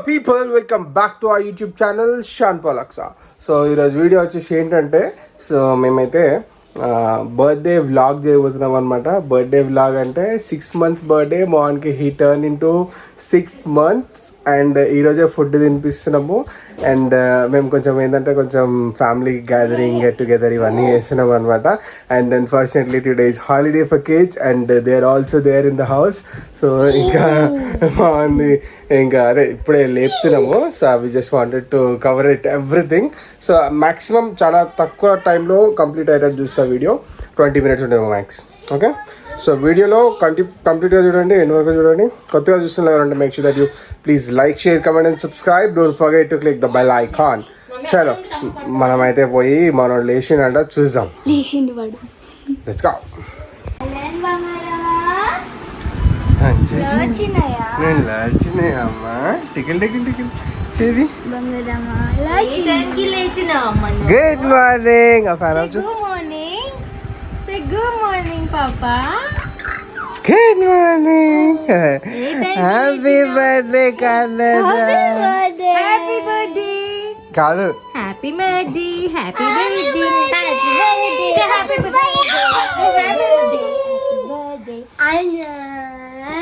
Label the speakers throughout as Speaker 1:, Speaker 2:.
Speaker 1: people, welcome back to our YouTube channel Shan Palaksa. So ఈరోజు video వచ్చేసి ఏంటంటే మేమైతే బర్త్డే వ్లాగ్ చేయబోతున్నాం అనమాట. బర్త్డే వ్లాగ్ అంటే 6 months బర్త్డే మార్న్కి he turn into 6 months and ఈరోజే ఫుడ్ తినిపిస్తున్నాము. అండ్ మేము కొంచెం ఏంటంటే కొంచెం ఫ్యామిలీ గ్యాదరింగ్ గెట్ టుగెదర్ ఇవన్నీ చేస్తున్నాం అనమాట. And unfortunately today is holiday for kids and they are also there in the house. So ఇంకా బాగుంది, ఇంకా అదే ఇప్పుడే లేపుతున్నాము. So we just wanted to cover it everything. So maximum చాలా తక్కువ టైంలో కంప్లీట్ అయ్యేటట్టు చూస్తా. వీడియో 20 minutes ఉంటుంది మ్యాక్స్. ఓకే, సో వీడియోలో కంప్లీట్గా చూడండి, ఎన్ని వరకు చూడండి. కొత్తగా చూస్తున్నారు make sure that you please like, share, comment and subscribe. Don't forget to click the bell icon. చలో మనమైతే పోయి మనం లేచిండంట చూద్దాం. Let's go. నేను లేచినాయమ్మా. టికెల్ టికెల్ టికెల్ చేది. Good morning.
Speaker 2: Good morning, Papa.
Speaker 1: Good morning. Happy birthday, Kannada.
Speaker 2: Happy birthday.
Speaker 1: కాదు,
Speaker 2: Happy birthday. Happy birthday. Happy birthday. Say happy birthday.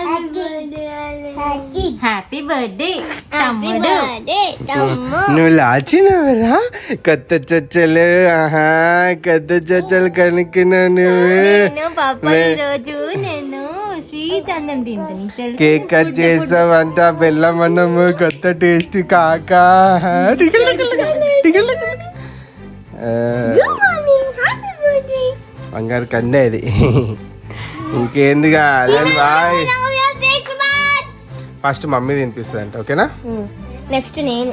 Speaker 2: Happy birthday. Happy birthday. తమ్ముడు.
Speaker 1: నువ్వు లాచినవరా? కొత్త చొచ్చలు, కొత్త చొచ్చలు కనుక్కున్నావు నువ్వు.
Speaker 2: పాప ఈరోజు నేను స్వీట్ అన్నం తింటాను.
Speaker 1: కేక్ కట్ చేసావంట, బెల్లం అన్నము, కొత్త టేస్ట్ కాక. బంగారు కండే అది. ఇంకేందిగా బాయ్. ఫస్ట్ మమ్మీ తినిపిస్తుంది అంట, ఓకేనా?
Speaker 2: నెక్స్ట్ నేను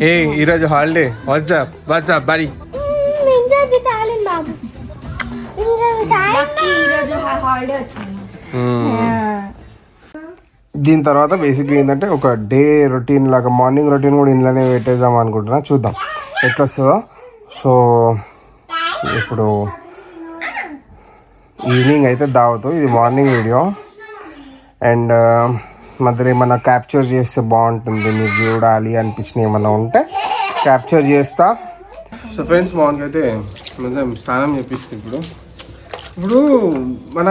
Speaker 1: ఏ ఈరోజు హాలిడే. వాట్సాప్ బరి. దీని తర్వాత బేసిక్గా ఏంటంటే ఒక డే రొటీన్ లాగా మార్నింగ్ రొటీన్ కూడా ఇంట్లోనే పెట్టేద్దాం అనుకుంటున్నా. చూద్దాం ఎట్లా వస్తుందో. సో ఇప్పుడు ఈవినింగ్ అయితే దావతో, ఇది మార్నింగ్ వీడియో. అండ్ మధ్యలో ఏమన్నా క్యాప్చర్ చేస్తే బాగుంటుంది, మీరు చూడాలి అనిపించిన ఏమన్నా ఉంటే క్యాప్చర్ చేస్తా. సో ఫ్రెండ్స్, మార్నింగ్ అయితే మొత్తం స్నానం చేపిస్తుంది. ఇప్పుడు మన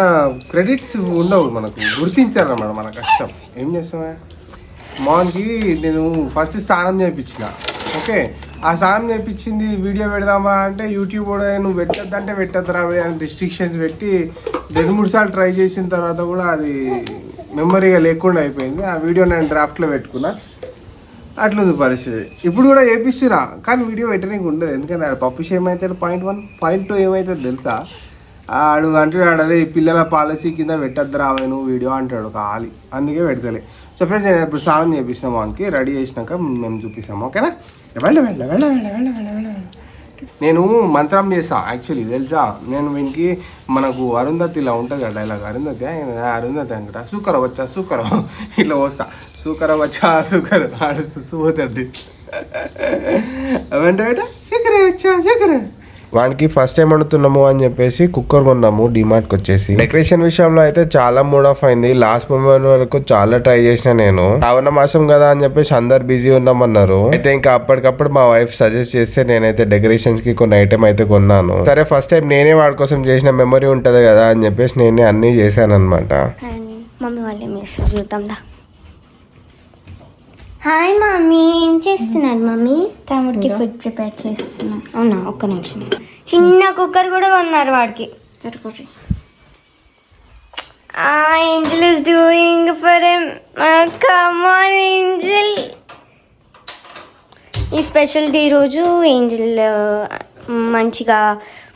Speaker 1: క్రెడిట్స్ ఉండవు, మనకు గుర్తించారన్నమాట మన కష్టం. ఏం చేస్తావా? మార్నింగ్కి నేను ఫస్ట్ స్నానం చేయించిన, ఓకే. ఆ స్నానం చేయించింది వీడియో పెడదామా అంటే యూట్యూబ్ కూడా నువ్వు పెట్టద్దంటే పెట్టద్దురా అని రిస్ట్రిక్షన్స్ పెట్టి 2-3 సార్లు ట్రై చేసిన తర్వాత కూడా అది మెమరీగా లేకుండా అయిపోయింది. ఆ వీడియో నేను డ్రాఫ్ట్లో పెట్టుకున్నా. అట్లుంది పరిస్థితి. ఇప్పుడు కూడా చేపిస్తున్నా, కానీ వీడియో పెట్టడానికి ఉండదు. ఎందుకంటే ఆడు పప్పుష్ ఏమవుతాడు, .1 .2 ఏమవుతుంది తెలుసా? ఆడు అంటాడు, అదే పిల్లల పాలసీ కింద పెట్టద్దురా నువ్వు వీడియో అంటాడు ఖాళీ, అందుకే పెడతలే. సో ఫ్రెండ్స్, నేను ఇప్పుడు స్నానం చేపిస్తున్నాం. వానికి రెడీ చేసినాక మేము చూపిస్తాము, ఓకేనా? వెళ్ళ నేను మంత్రం చేస్తా యాక్చువల్లీ, తెలుసా? నేను వీనికి మనకు అరుంధతి ఇలా ఉంటుంది కదా డైలాగ్, అరుంధతి అంట, సూకర వచ్చా సూకర ఇట్లా వస్తా, సూకర వచ్చా సూకర ఆడు పోతుంది. అవంటే సూకర వచ్చా సూకర. వానికి ఫస్ట్ టైం వండుతున్నాము అని చెప్పేసి కుక్కర్ కొన్నాము డిమార్ట్కి వచ్చేసి. డెకరేషన్ విషయంలో అయితే చాలా మూడ్ ఆఫ్ అయింది. లాస్ట్ మూమెంట్ వరకు చాలా ట్రై చేసిన నేను. శ్రావణ మాసం కదా అని చెప్పేసి అందరు బిజీ ఉన్నామన్నారు. అయితే ఇంకా అప్పటికప్పుడు మా వైఫ్ సజెస్ట్ చేస్తే నేనైతే డెకరేషన్స్ కి కొన్ని ఐటమ్ అయితే కొన్నాను. సరే ఫస్ట్ టైం నేనే వాడి కోసం చేసిన మెమరీ ఉంటది కదా అని చెప్పేసి నేనే అన్ని చేశాను అనమాట.
Speaker 2: మమ్మీ వాళ్ళే మెసేజ్ చూద్దాం. హాయ్ మమ్మీ, ఏం చేస్తున్నారు మమ్మీ? తమ్ముడికి ఫుడ్ ప్రిపేర్ చేస్తున్నా. అవునా, ఒక్క నిమిషం. చిన్న కుక్కర్ కూడా కొన్నారు వాడికి. Angel is doing for him. Come on Angel. ఈ స్పెషల్ డే రోజు ఏంజల్ మంచిగా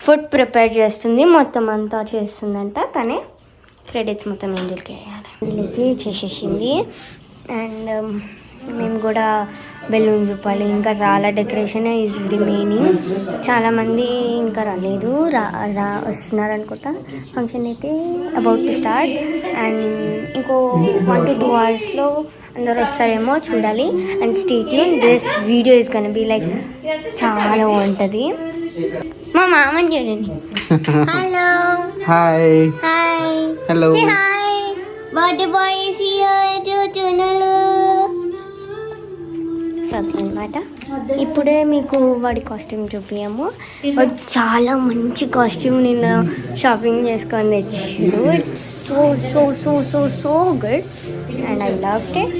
Speaker 2: ఫుడ్ ప్రిపేర్ చేస్తుంది. మొత్తం అంతా చేస్తుందంట తనే. క్రెడిట్స్ మొత్తం ఏంజల్కి వేయాలి. ఏంజల్ అయితే చేసేసింది. అండ్ మేము కూడా బెలూన్స్ ఇవ్వాలి. ఇంకా చాలా డెకరేషన్ ఈజ్ రిమైనింగ్. చాలామంది ఇంకా రాలేదు, వస్తున్నారు అనుకుంటా. ఫంక్షన్ అయితే అబౌట్ టు స్టార్ట్. అండ్ ఇంకో 1 to 2 hours అందరూ వస్తారేమో చూడాలి. And stay tune. This video is gonna be like చాలా బాగుంటుంది. మా మామని చూడండి. Hello, hi, hi, hello, hi. Birthday boy is here. అట్లనమాట. ఇప్పుడే మీకు వాడి కాస్ట్యూమ్ చూపించాము. వాడు చాలా మంచి కాస్ట్యూమ్ నిన్న షాపింగ్ చేసుకొని తెచ్చారు. It's so so so so so good and I love it.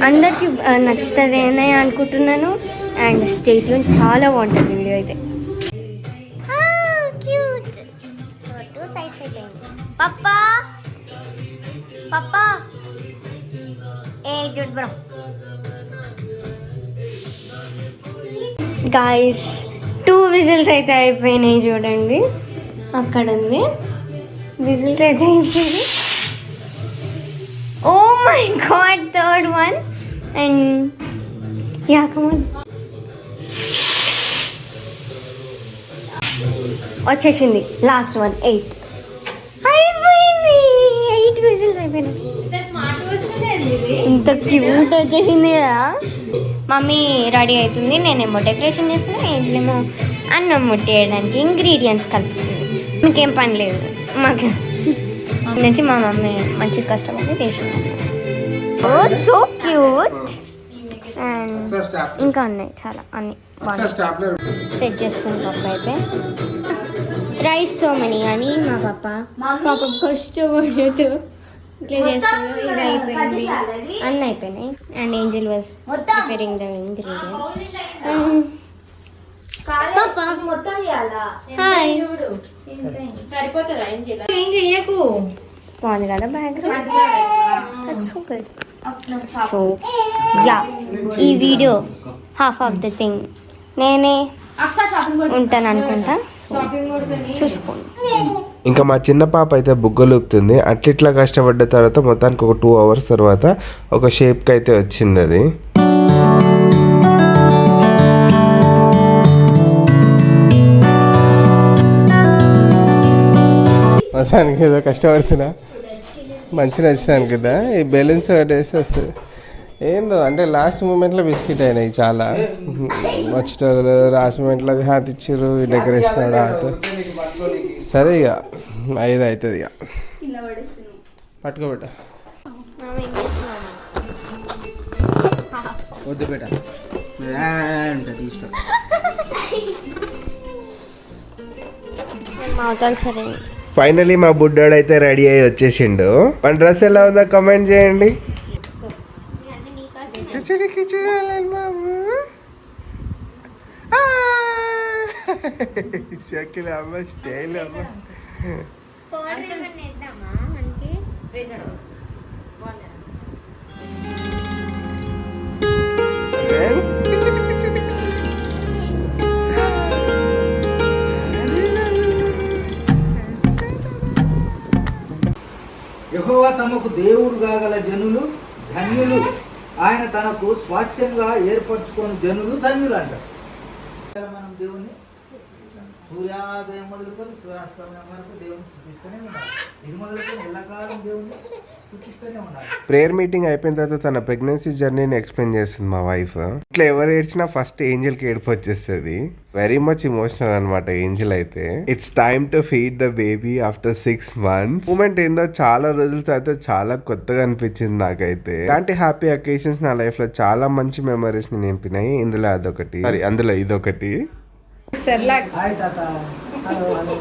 Speaker 2: అందరికి నచ్చుతుందనే అనుకుంటున్నాను. అండ్ స్టే ట్యూన్, చాలా బాగుంటుంది వీడియో అయితే. క్యూట్. సో 2 సైడ్స్ అయిపోయింది. పప్పా పప్పా a good bro. Guys 2 whistles అయితే అయిపోయినాయి చూడండి. అక్కడ ఉంది విజిల్స్ అయితే అయిపోయింది. Oh my god, 3rd one and yeah come on వచ్చేసింది. లాస్ట్ వన్ 8 అయిపోయింది. 8 విజిల్స్ అయిపోయినాయి. ఇంత క్యూట్ వచ్చేసింది కదా. మమ్మీ రెడీ అవుతుంది, నేనేమో డెకరేషన్ చేస్తున్నా, ఏంజలేమో అన్నం ముట్టేయడానికి ఇంగ్రీడియంట్స్ కలుపుతుంది. మీకేం పని లేదు, మాకు నుంచి మా మమ్మీ మంచి కష్టపడి చేసింది. ఓ సో క్యూట్. అండ్ ఇంకా ఉన్నాయి చాలా, అన్ని సెట్ చేస్తుంది పప్ప అయితే. రైస్ సో మనీ అని మా పాప కష్టపడదు ఇట్లా చేస్తాను. ఇది అయిపోయింది, అన్నీ అయిపోయినాయి. And Angel was preparing the ingredients. Hi, ఏం చెయ్యకు, బాగుంది కదా background. So good. So yeah, ఈ video half of the thing నేనే ఉంటాను అనుకుంటా. చూసుకోండి.
Speaker 1: ఇంకా మా చిన్న పాప అయితే బుగ్గలుపుతుంది. అట్లిట్లా కష్టపడ్డ తర్వాత మొత్తానికి ఒక 2 hours తర్వాత ఒక షేప్కి అయితే వచ్చింది అది. మొత్తానికి ఏదో కష్టపడుతున్నా, మంచి నచ్చింది అనుకుంటా. ఈ బెలూన్స్ వేసి వస్తుంది ఏందో అంటే లాస్ట్ మూమెంట్లో బిస్కెట్ అయినాయి చాలా. వచ్చేటోళ్ళు లాస్ట్ మూమెంట్లో హాత్ ఇచ్చారు, ఈ డెకరేషన్ హాత్. సరే ఇక 5 అవుతుంది ఇక పట్టుకోబెట్ట. వద్దు బేట,
Speaker 2: సరే.
Speaker 1: ఫైనలీ మా బుడ్డోడు అయితే రెడీ అయ్యి వచ్చేసిండు. మన డ్రెస్ ఎలా ఉందో కమెంట్ చేయండి. స్టైల్ అమ్మ.
Speaker 3: యెహోవా తమకు దేవుడు కాగల జనులు ధన్యులు, ఆయన తనకు స్వాస్థ్యంగా ఏర్పరచుకొని జనులు ధన్యులు అంటారు. మనం దేవుని సూర్యోదయం మొదలుకొని సూర్యాస్తమయం వరకు దేవుని స్తుతిస్తూనే ఉండాలి. ఇది మొదలుకొని ఎల్లకాలం దేవుని స్తుతిస్తూనే ఉండాలి.
Speaker 1: ప్రేయర్ మీటింగ్ అయిపోయిన తర్వాత తన ప్రెగ్నెన్సీ జర్నీని ఎక్స్ప్లెయిన్ చేస్తుంది మా వైఫ్. ఇట్లా ఎవరు ఏడ్చినా ఫస్ట్ ఏంజల్కి ఏడుపు వచ్చేస్తుంది. వెరీ మచ్ ఇమోషనల్ అనమాట ఏంజల్ అయితే. It's time to feed the baby after 6 months. Moment ఏందో చాలా రోజుల తర్వాత చాలా కొత్తగా అనిపించింది నాకైతే. ఇలాంటి హ్యాపీ అకేషన్స్ నా లైఫ్ లో చాలా మంచి మెమరీస్ ని నింపినాయి. ఇందులో అదొకటి, అందులో ఇదొకటి.
Speaker 3: హాయ్ తాత. Hello hello.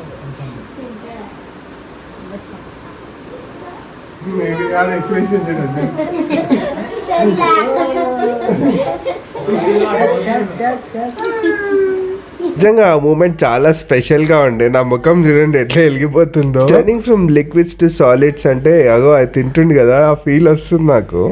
Speaker 1: నిజంగా ఆ మూమెంట్ చాలా స్పెషల్ గా ఉండే. నా ముఖం చూడండి ఎట్లా వెలిగిపోతుందో. Turning from liquids to solids అంటే అగో అది తింటుండు కదా, ఆ ఫీల్ వస్తుంది నాకు.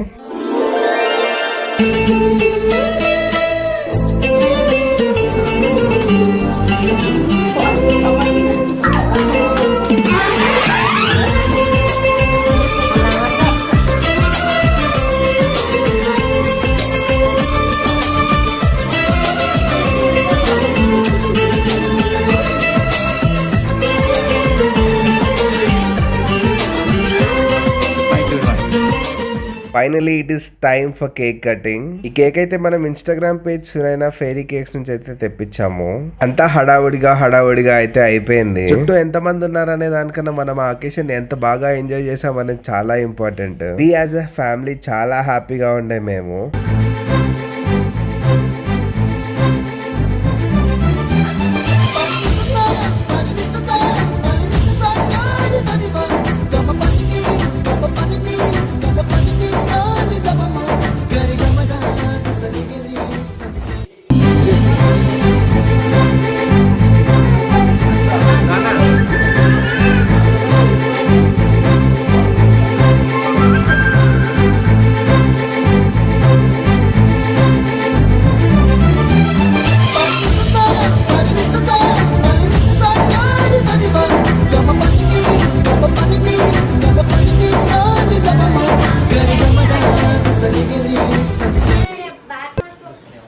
Speaker 1: Finally it is time for cake cutting. ఈ కేక్ అయితే మనం Instagram page Sunaina fairy cakes నుంచి అయితే తెప్పించాము. అంతా హడావుడిగా అయితే అయిపోయింది. చుట్టూ ఎంత మంది ఉన్నారనే దానికన్నా మనం ఆ అకేషన్ ఎంత బాగా ఎంజాయ్ చేసామనేది చాలా important. We as a family చాలా హ్యాపీగా ఉండే మేము.